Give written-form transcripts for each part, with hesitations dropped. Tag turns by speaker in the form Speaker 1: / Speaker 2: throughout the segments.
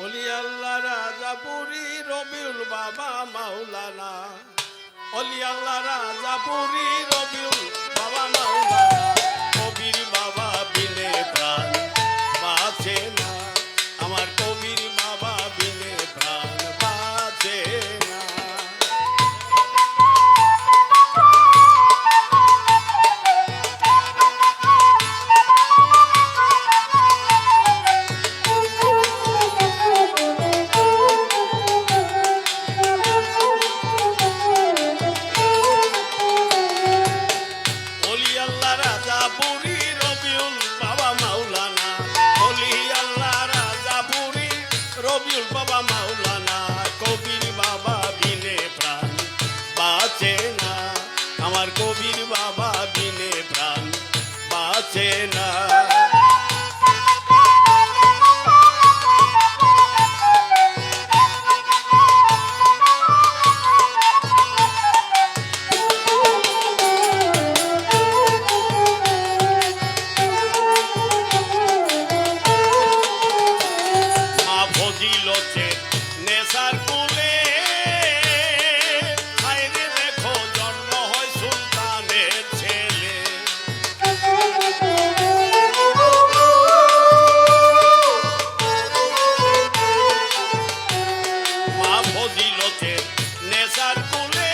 Speaker 1: অলি আল্লাহ রাজাপুরি রবিউল বাবা মাওলানা, অলি আল্লাহ রাজাপুরি রবিউল বাবা মাওলানা, কবির বাবা বিনে প্রাণ বাঁচে না, আমার কবির বাবা বিনে প্রাণ বাঁচে না। রবিউল বাবা মাওলানা, কবির বাবা বিনে প্রাণ বাঁচে না, আমার কবির বাবা বিনে প্রাণ বাঁচে না। নেশার কুলে আইরে দেখো জন্ম হয় সুলতানের ছেলে, মা ফজিলতের নেশার কুলে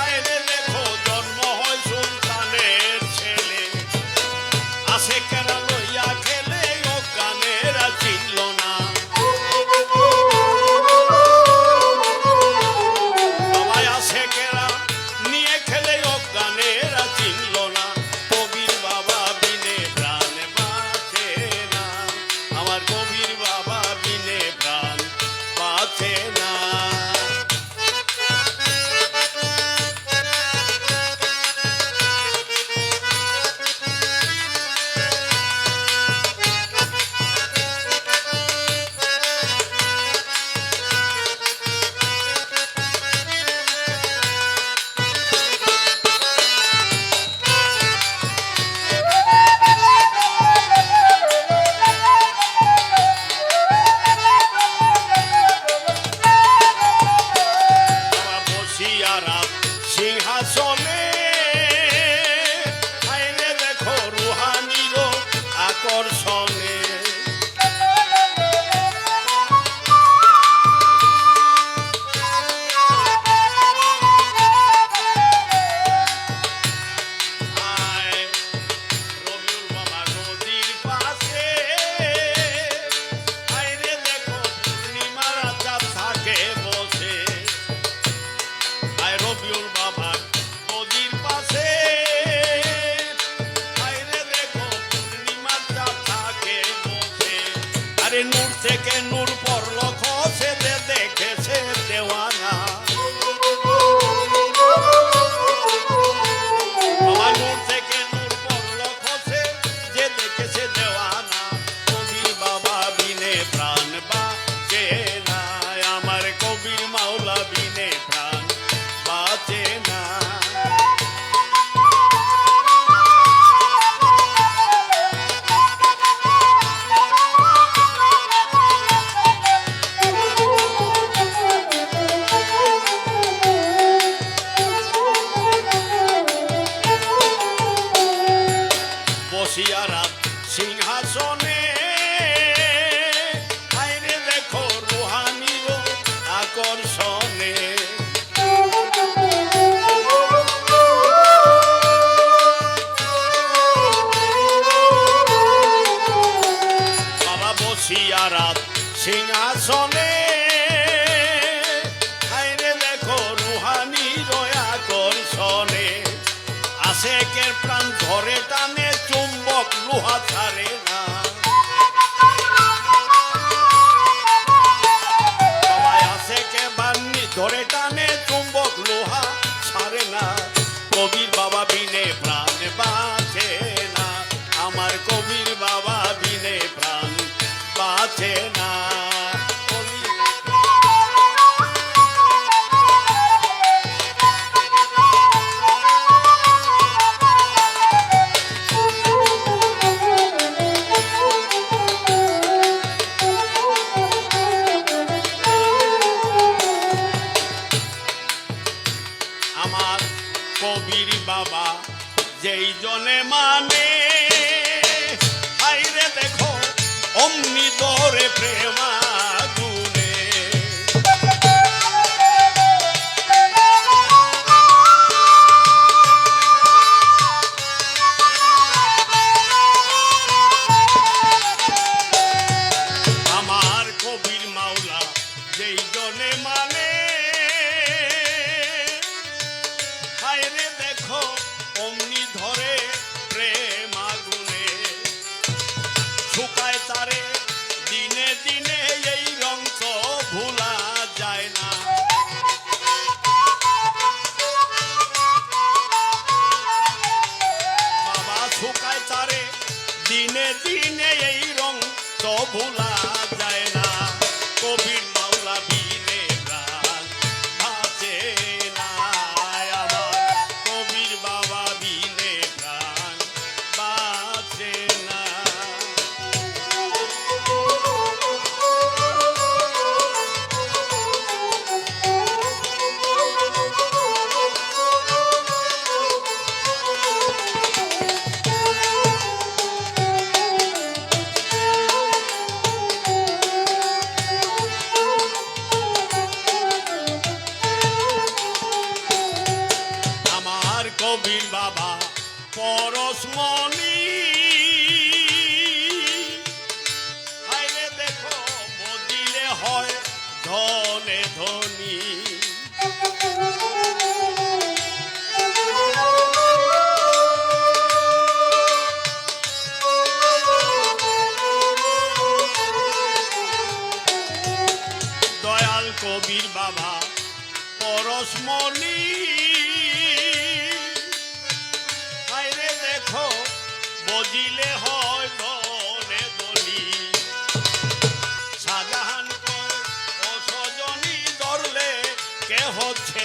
Speaker 1: আইরে দেখো জন্ম হয় সুলতানের ছেলে, আসে কেনা লইয়া খেলে অজ্ঞানেরা চিনল না, নিয়ে খেলে অজ্ঞানেরা চিনল না, কবির বাবা বিনে প্রাণ বাঁচে না, আমার কবির বাবা বিনে প্রাণ বাঁচে না। সিংহাসনে আইনে দেখো রুহানির আকর্ষণে, রবিউল বাবা নদীর পাশে আইনে দেখো পূর্ণিমা রাজা থাকে বসে, রবিউল বাবা নদীর পাশে আইরে দেখো পূর্ণিমা চাঁদ থাকে বসে, আরে নূর থেকে নূর পড়ল খসে দেখেছে দেওয়ানা, বাবা নূর থেকে নূর পড়ল খসে যে দেখেছে দেওয়ানা, কবির বাবা বিনে প্রাণ বাঁচে না, আমার কবির মাওলা বিনে প্রাণ বাঁচে না। বসিয়ারা সিংহাসনে আইরে দেখো রুহানির আকর্ষণে, বাবা বসিয়ারা সিংহাসনে আইরে দেখো রুহানির আকর্ষণে, আশেকের প্রাণ ধরে টানে চুম্বক লোহা ছাড়ে না, সবাই আশেকে বান্নি ধরে টানে চুম্বক লোহা ছাড়ে না, কবির বাবা বিনে প্রাণ বাঁচে না, আমার কবির বাবা বিনে প্রাণ বাঁচে না। যেই জনে মানে আইরে দেখো অমনি দরে প্রেমাগুনে। আমার কবির মাওলা যেই জনে মানে হায়রে দেখো অমনি ধরে প্রেম আগুনে। শুকায় তারে দিনে দিনে এই রং তো ভুলা যায় না। বাবা শুকায় তারে দিনে দিনে এই রং তো ভুলা যায় না। কবির মাওলা বিনে প্রাণ বাঁচে না। আমার কবির বাবা বিনে প্রাণ বাঁচে না। আমার কবির বাবা পরশমণি আইলে দেখো বদিলে হয় ধনে ধনী। দয়াল কবির বাবা পরশমণি আইরে দেখো বদিলে হয় ধনে ধনী। শাহজাহান কয় ও সজনী ধরলে কে হচ্ছে